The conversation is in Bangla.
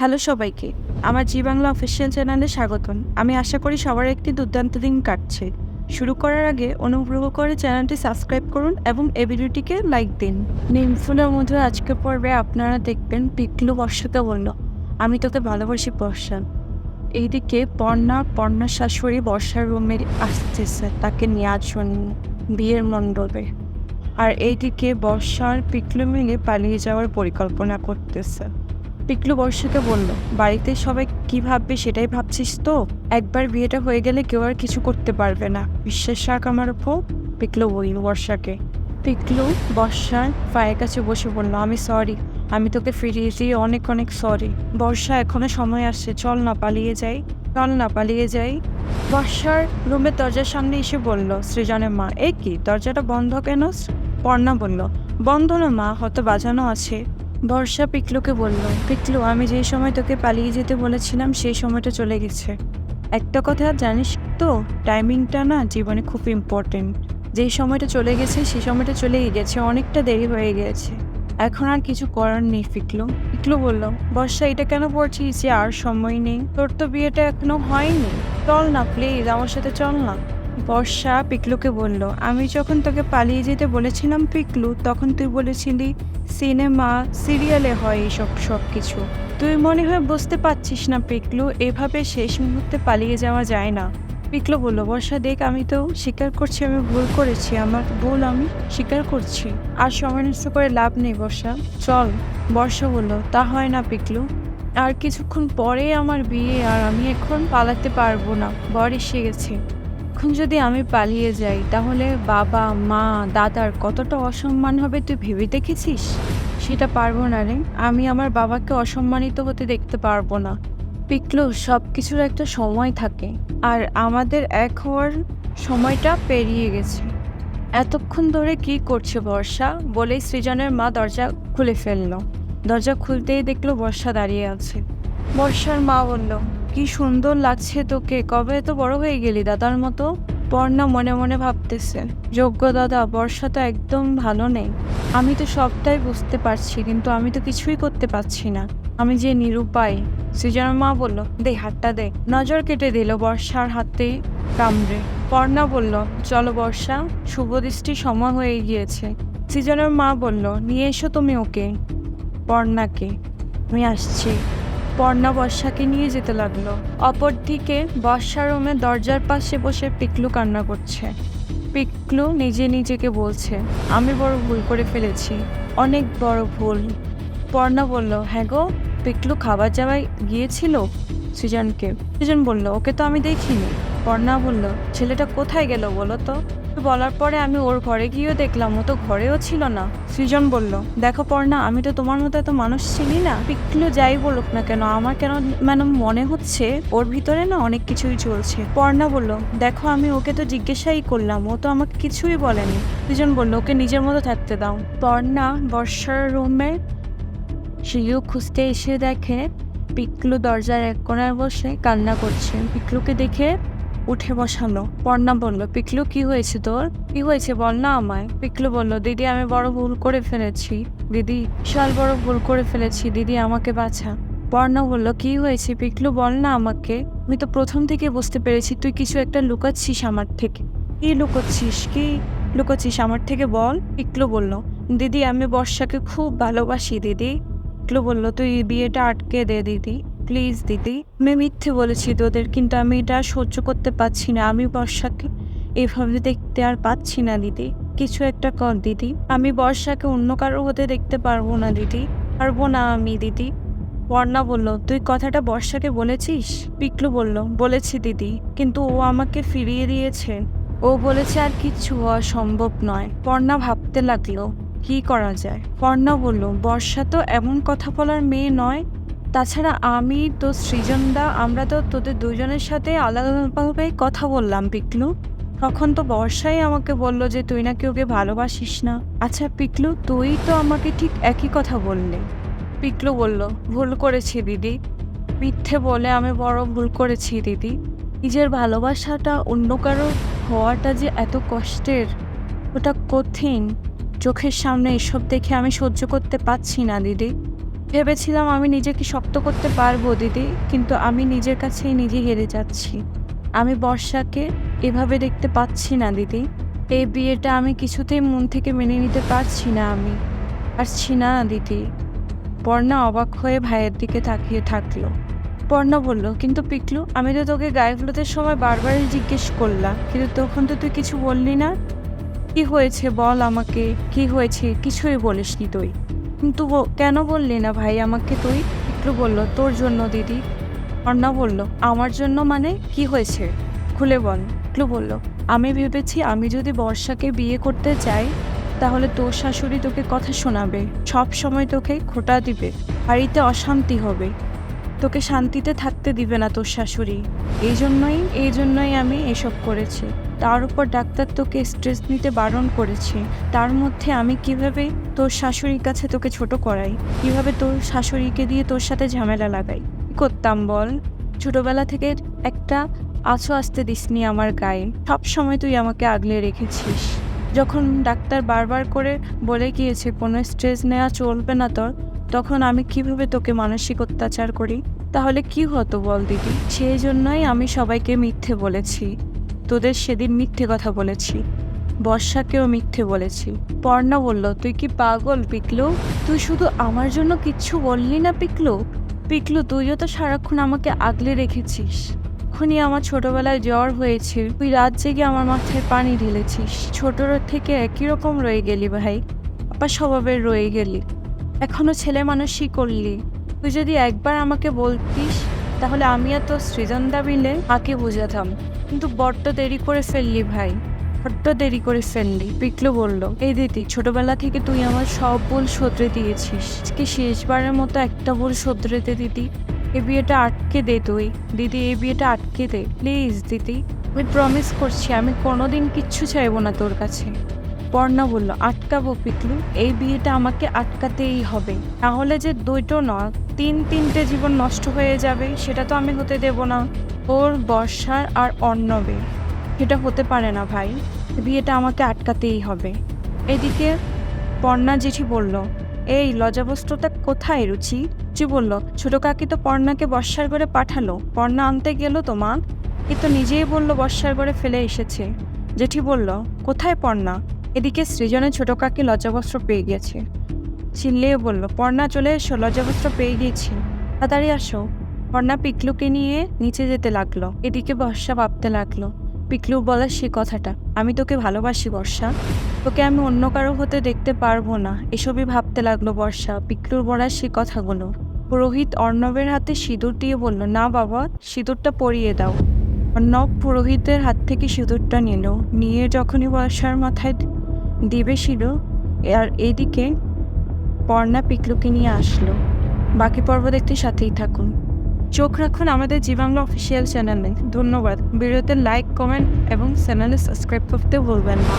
হ্যালো সবাইকে, আমার জি বাংলা অফিসিয়াল চ্যানেলে স্বাগতম। আমি আশা করি সবার একটি দুর্দান্ত দিন কাটছে। শুরু করার আগে অনুগ্রহ করে চ্যানেলটি সাবস্ক্রাইব করুন এবং এই ভিডিওটিকে লাইক দিন। নিমফুলের মধ্যে আজকের পর্বে আপনারা দেখবেন পিকলু বর্ষাকে বলল, আমি তোকে ভালোবাসি বর্ষা। এইদিকে পর্ণার শাশুড়ি বর্ষার রুমে আসতেছে তাকে নেওয়ার জন্য বিয়ের মণ্ডপে। আর এইদিকে বর্ষার পিকলু মিলে পালিয়ে যাওয়ার পরিকল্পনা করতেছে। পিকলু বর্ষাকে বলল, বাড়িতে সবাই কি ভাববে সেটাই ভাবছিস তো? একবার বিয়েটা হয়ে গেলে কেউ আর কিছু করতে পারবে না, বিশ্বাস রাখ আমার উপর। পিকলু বলল বর্ষাকে। পিকলু বর্ষার পায়ের কাছে বসে বলল, আমি সরি, আমি তোকে ফিরিয়ে দিয়ে অনেক অনেক সরি। বর্ষা, এখনো সময় আসছে, চল না পালিয়ে যাই। বর্ষার রুমের দরজার সামনে এসে বলল সৃজনের মা, এ কি, দরজাটা বন্ধ কেন? পর্ণা বলল, বন্ধ না মা, হয়তো বাজানো আছে। বর্ষা পিকলুকে বলল, পিকলু, আমি যেই সময় তোকে পালিয়ে যেতে বলেছিলাম সেই সময়টা চলে গেছে। একটা কথা জানিস তো, টাইমিংটা না জীবনে খুব ইম্পর্টেন্ট। যেই সময়টা চলে গেছে সেই সময়টা চলেই গেছে, অনেকটা দেরি হয়ে গেছে, এখন আর কিছু করার নেই। পিকলু বলল, বর্ষা, এটা কেন বলছিস যে আর সময় নেই? তোর তো বিয়েটা এখনো হয়নি, চল না প্লিজ, আমার সাথে চল না। বর্ষা পিকলুকে বলল, আমি যখন তোকে পালিয়ে যেতে বলেছিলাম পিকলু, তখন তুই বলেছিলি সিনেমা সিরিয়ালে হয় এইসব সব কিছু। তুই মনে হয় বুঝতে পারছিস না পিকলু, এভাবে শেষ মুহূর্তে পালিয়ে যাওয়া যায় না। পিকলু বলল, বর্ষা দেখ, আমি তো স্বীকার করছি আমি ভুল করেছি, আমার ভুল আমি স্বীকার করছি। আর সময় নষ্ট করে লাভ নেই বর্ষা, চল। বর্ষা বলল, তা হয় না পিকলু, আর কিছুক্ষণ পরে আমার বিয়ে, আর আমি এখন পালাতে পারবো না, বর এসে গেছে। এখন যদি আমি পালিয়ে যাই তাহলে বাবা মা দাদার কতটা অসম্মান হবে তুই ভেবে দেখেছিস? সেটা পারবো না রে, আমি আমার বাবাকে অসম্মানিত হতে দেখতে পারবো না। পিকলু, সব কিছুর একটা সময় থাকে, আর আমাদের এক হওয়ার সময়টা পেরিয়ে গেছে। এতক্ষণ ধরে কি করছে বর্ষা? বলেই সৃজনের মা দরজা খুলে ফেললো। দরজা খুলতেই দেখলো বর্ষা দাঁড়িয়ে আছে। বর্ষার মা বলল, কি সুন্দর লাগছে তোকে, কবে এত বড় হয়ে গেলি দাদার মতো? পর্ণা মনে মনে ভাবতেছে, যোগ্য দাদা, বর্ষা তো একদম ভালো নেই। আমি তো সবটাই বুঝতে পারছি, কিন্তু আমি তো কিছুই করতে পারছি না, আমি যে নিরুপায়। সৃজনের মা বলল, দে হাতটা দে। নজর কেটে দিল বর্ষার হাতে কামড়ে। পর্ণা বলল, চলো বর্ষা, শুভ দৃষ্টির সময় হয়ে গিয়েছে। সৃজনের মা বলল, নিয়ে এসো তুমি ওকে, পর্ণাকে। আমি আসছি। পর্ণা বর্ষাকে নিয়ে যেতে লাগলো। অপরদিকে বর্ষার রুমে দরজার পাশে বসে পিকলু কান্না করছে। পিকলু নিজেকে বলছে, আমি বড় ভুল করে ফেলেছি, অনেক বড় ভুল। পর্ণা বলল, হ্যাঁ গো, পিকলু খাবার যাওয়াই গিয়েছিল সৃজন বলল, ওকে তো আমি দেখিনি। পর্ণা বলল, ছেলেটা কোথায় গেল বলো তো? বলার পরে আমি ওর ঘরে গিয়েও দেখলাম ও তো ঘরেও ছিল না। সৃজন বলল, দেখো পর্ণা, আমি তো তোমার মতো এত মানুষ চিনি না। পিকলু যাই বলুক না কেন, আমার কেন মানে মনে হচ্ছে ওর ভিতরে না অনেক কিছুই চলছে। পর্ণা বলল, দেখো আমি ওকে তো জিজ্ঞাসাই করলাম, ও তো আমাকে কিছুই বলেনি। সৃজন বলল, ওকে নিজের মতো থাকতে দাও। পর্ণা বর্ষার রুমে সিঁড়িও খুঁজতে এসে দেখে পিকলু দরজার এক কোণায় বসে কান্না করছে। পিকলুকে দেখে উঠে বসালো। পর্ণা বলল, পিকলু, কি হয়েছে তোর? কি হয়েছে বল না আমায়। পিকলু বলল, দিদি, আমি বড় ভুল করে ফেলেছি দিদি, বিশাল বড় ভুল করে ফেলেছি দিদি, আমাকে বাঁচা। পর্ণা বলল, কি হয়েছে পিকলু, বল না আমাকে। আমি তো প্রথম থেকে বুঝতে পেরেছি তুই কিছু একটা লুকাচ্ছিস আমার থেকে। কি লুকাচ্ছিস আমার থেকে, বল। পিকলু বলল, দিদি, আমি বর্ষাকে খুব ভালোবাসি দিদি। পিকলু বলল, তুই বিয়েটা আটকে দে দিদি, প্লিজ দিদি। আমি মিথ্যে বলেছি তোদের, কিন্তু আমি এটা সহ্য করতে পারছি না, আমি বর্ষাকে এভাবে দেখতে আর পাচ্ছি না দিদি, কিছু একটা কর দিদি, আমি বর্ষাকে অন্য কারো হতে দেখতে পারবো না দিদি, পারবো না আমি দিদি। পর্ণা বলল, তুই কথাটা বর্ষাকে বলেছিস? পিকলু বলল, বলেছি দিদি, কিন্তু ও আমাকে ফিরিয়ে দিয়েছে, ও বলেছে আর কিচ্ছু হওয়া সম্ভব নয়। পর্ণা ভাবতে লাগলো কি করা যায়। পর্ণা বলল, বর্ষা তো এমন কথা বলার মেয়ে নয়, তাছাড়া আমি তো সৃজনদা, আমরা তো তোদের দুজনের সাথে আলাদাভাবে কথা বললাম পিকলু, তখন তো বর্ষাই আমাকে বলল যে তুই নাকি ওকে ভালোবাসিস না। আচ্ছা পিকলু, তুই তো আমাকে ঠিক একই কথা বললি। পিকলু বলল, ভুল করেছি দিদি, মিথ্যে বলে আমি বড় ভুল করেছি দিদি, নিজের ভালোবাসাটা অন্য কারো হওয়াটা যে এত কষ্টের, ওটা কঠিন, চোখের সামনে এসব দেখে আমি সহ্য করতে পারছি না দিদি। ভেবেছিলাম আমি নিজেকে শক্ত করতে পারবো দিদি, কিন্তু আমি নিজের কাছেই নিজে হেরে যাচ্ছি। আমি বর্ষাকে এভাবে দেখতে পাচ্ছি না দিদি। এই বিয়েটা আমি কিছুতেই মন থেকে মেনে নিতে পারছি না আমি। পারছি না দিদি। পর্ণা অবাক হয়ে ভাইয়ের দিকে তাকিয়ে থাকলো। পর্ণা বলল, কিন্তু পিকলু, আমি তো তোকে গায়ে হলুদের সময় বারবারই জিজ্ঞেস করলাম, কিন্তু তখন তো তুই কিছু বললি না। কি হয়েছে বল আমাকে, কি হয়েছে? কিছুই বলিসনি তুই। কিন্তু কেন বললি না ভাই আমাকে তুই? পিকলু বলল, তোর জন্য দিদি। পর্ণা বলল, আমার জন্য মানে কি হয়েছে খুলে বল। পিকলু বলল, আমি ভেবেছি আমি যদি বর্ষাকে বিয়ে করতে চাই তাহলে তোর শাশুড়ি তোকে কথা শোনাবে, সব সময় তোকে খোঁটা দিবে, বাড়িতে অশান্তি হবে, তোকে শান্তিতে থাকতে দিবে না তোর শাশুড়ি। এই জন্যই আমি এসব করেছি। তার উপর ডাক্তার তোকে স্ট্রেস নিতে বারণ করেছে। তার মধ্যে আমি কিভাবে তোর শাশুড়ির কাছে তোকে ছোট করাই, কিভাবে তোর শাশুড়িকে দিয়ে তোর সাথে ঝামেলা লাগাই, কি করতাম বল? ছোটবেলা থেকে একটা আঁচও আসতে দিসনি আমার গায়ে, সব সময় তুই আমাকে আগলে রেখেছিস। যখন ডাক্তার বারবার করে বলে গিয়েছে কোনো স্ট্রেস নেওয়া চলবে না তোর, তখন আমি কিভাবে তোকে মানসিক অত্যাচার করি? তাহলে কি হতো বল দিদি? সেই জন্যই আমি সবাইকে মিথ্যে বলেছি। তোদের সেদিন মিথ্যে কথা বলেছি, বর্ষাকেও মিথ্যে বলেছি। পর্ণা বলল, তুই কি পাগল পিকলু? তুই শুধু আমার জন্য কিচ্ছু বললি না পিকলু? পিকলু, তুইও তো সারাক্ষণ আমাকে আগলে রেখেছিস। এখনই আমার ছোটবেলায় জ্বর হয়েছে, তুই রাত জেগে আমার মাথায় পানি ঢেলেছিস। ছোটর থেকে একই রকম রয়ে গেলি ভাই, আপা স্বভাবের রয়ে গেলি, এখনো ছেলে মানুষই করলি। তুই যদি একবার আমাকে বলতিস তাহলে আমি আর তোর সৃজনদা মিলে মাকে বোঝাতাম, কিন্তু বড্ড দেরি করে ফেললি ভাই, বড্ড দেরি করে ফেললি। পিকলু বলল, এই দিদি, ছোটবেলা থেকে তুই আমার সব ভুল শোধরে দিয়েছিস, আজকে শেষবারের মতো একটা ভুল শোধরে দে দিদি। এই বিয়েটা আটকে দে তুই দিদি, এই বিয়েটা আটকে দে প্লিজ দিদি। আমি প্রমিস করছি আমি কোনোদিন কিচ্ছু চাইবো না তোর কাছে। পর্ণা বলল, আটকাবো পিকলু, এই বিয়েটা আমাকে আটকাতেই হবে, তাহলে যে দুটো নয় তিনটে জীবন নষ্ট হয়ে যাবে সেটা তো আমি হতে দেব না। ওর, বর্ষার আর অর্ণবের, সেটা হতে পারে না ভাই, বিয়েটা আমাকে আটকাতেই হবে। এদিকে পর্ণা জেঠি বলল, এই লজ্জাবস্ত্রটা কোথায় রুচি? রুচি বলল, ছোট কাকি তো পর্ণাকে বর্ষার ঘরে পাঠালো, পর্ণা আনতে গেল তো মা, এ তো নিজেই বলল বর্ষার ঘরে ফেলে এসেছে। জেঠি বলল, কোথায় পর্ণা? এদিকে সৃজনের ছোট কাকি লজ্জাবস্ত্র পেয়ে গেছে, চিল্লিয়ে বলল, পর্ণা চলে এসো, লজ্জাবস্ত্র পেয়ে গিয়েছি, তাড়াতাড়ি আসো। পর্ণা পিকলুকে নিয়ে নিচে যেতে লাগলো। এদিকে বর্ষা ভাবতে লাগলো, পিকলু বলার সে কথাটা, আমি তোকে ভালোবাসি বর্ষা, তোকে আমি অন্য কারো হতে দেখতে পারবো না, এসবই ভাবতে লাগলো বর্ষা পিকলুর বলার সে কথাগুলো। পুরোহিত অর্ণবের হাতে সিঁদুর দিয়ে বলল, না বাবা, সিঁদুরটা পরিয়ে দাও। অর্ণব পুরোহিতের হাত থেকে সিঁদুরটা নিয়ে যখনই বর্ষার মাথায় দিবে সিঁদুর, আর এদিকে পর্ণা পিকলুকে নিয়ে আসলো। বাকি পর্ব দেখতে সাথেই থাকুন। চোখ রাখুন আমাদের জি বাংলা অফিসিয়াল চ্যানেলে। ধন্যবাদ। ভিডিওতে লাইক, কমেন্ট এবং চ্যানেলে সাবস্ক্রাইব করতে ভুলবেন না।